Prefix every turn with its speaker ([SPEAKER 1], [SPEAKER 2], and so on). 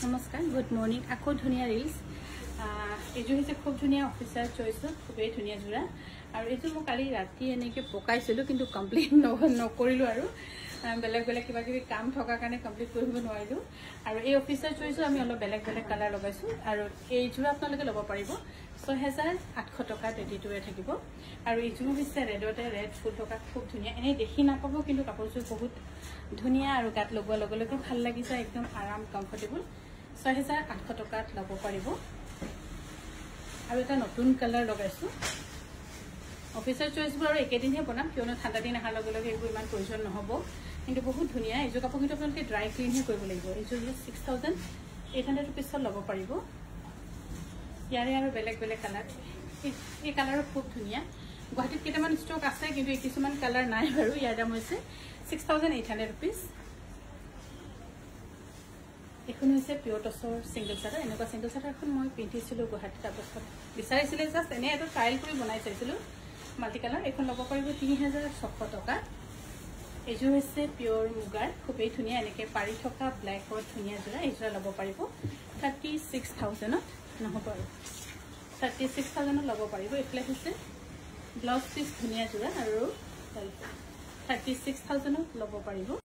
[SPEAKER 1] নমস্কাৰ good morning আকৌ ধুনিয়া ৰিলস এইযোৰ হৈছে খুব ধুনিয়া অফিচাৰ চইছ খুবেই ধুনিয়া জোৰা আৰু এইযোৰ মই কালি ৰাতি এনেকৈ পকাইছিলোঁ কিন্তু কমপ্লিট নকৰিলোঁ আৰু বেলেগ বেলেগ কিবা কিবি কাম থকাৰ কাৰণে কমপ্লিট কৰিব নোৱাৰিলোঁ আৰু এই অফিচাৰ চইছো আমি অলপ বেলেগ বেলেগ কালাৰ লগাইছোঁ আৰু এইযোৰ আপোনালোকে ল'ব পাৰিব ৬,৮০০ টকাত ৰেডিটোৱে থাকিব আৰু এইযোৰ হৈছে ৰেডতে ৰেড ফুল থকা খুব ধুনিয়া এনেই দেখি নাপাব কিন্তু কাপোৰযোৰ বহুত ধুনিয়া আৰু গাত লগোৱাৰ লগে লগে ভাল লাগি যায় একদম আৰাম কমফৰ্টেবল ৬,৮০০ টকাত ল'ব পাৰিব আৰু এটা নতুন কালাৰ লগাইছোঁ অফিচাৰ চইছবোৰ আৰু একেদিনহে বনাম কিয়নো ঠাণ্ডা দিন অহাৰ লগে লগে এইবোৰ ইমান প্ৰয়োজন নহ'ব কিন্তু বহুত ধুনিয়া এইযোৰ কাপোৰ কিন্তু আপোনালোকে ড্ৰাই ক্লিনহে কৰিব লাগিব এইযোৰ 6,800 ৰুপিছত ল'ব পাৰিব ইয়াৰে আৰু বেলেগ বেলেগ কালাৰ এই কালাৰো খুব ধুনিয়া গুৱাহাটীত কেইটামান ষ্টক আছে কিন্তু এই কিছুমান কালাৰ নাই বাৰু ইয়াৰ দাম হৈছে 6,800 ৰুপিজ এখন হৈছে পিয়ৰ টছৰ সিংগল চাদৰ এনেকুৱা সিংগল চাদৰখন মই পিন্ধিছিলোঁ গুৱাহাটীত অৱস্থাত বিচাৰিছিলে জাষ্ট এনে এটা ট্ৰায়েল কৰি বনাই চাইছিলোঁ মাল্টি কালাৰ এখন ল'ব পাৰিব ৩,৬০০ টকা এইযোৰ হৈছে পিয়ৰ মুগাৰ খুবেই ধুনিয়া এনেকৈ পাৰি থকা ব্লেকত ধুনিয়া জোৰা এইযোৰা ল'ব পাৰিব 36,000ত নহ'ব আৰু 36,000ত ল'ব পাৰিব এইফালে হৈছে ব্লাউজ পিচ ধুনিয়া জোৰা আৰু 36,000ত ল'ব পাৰিব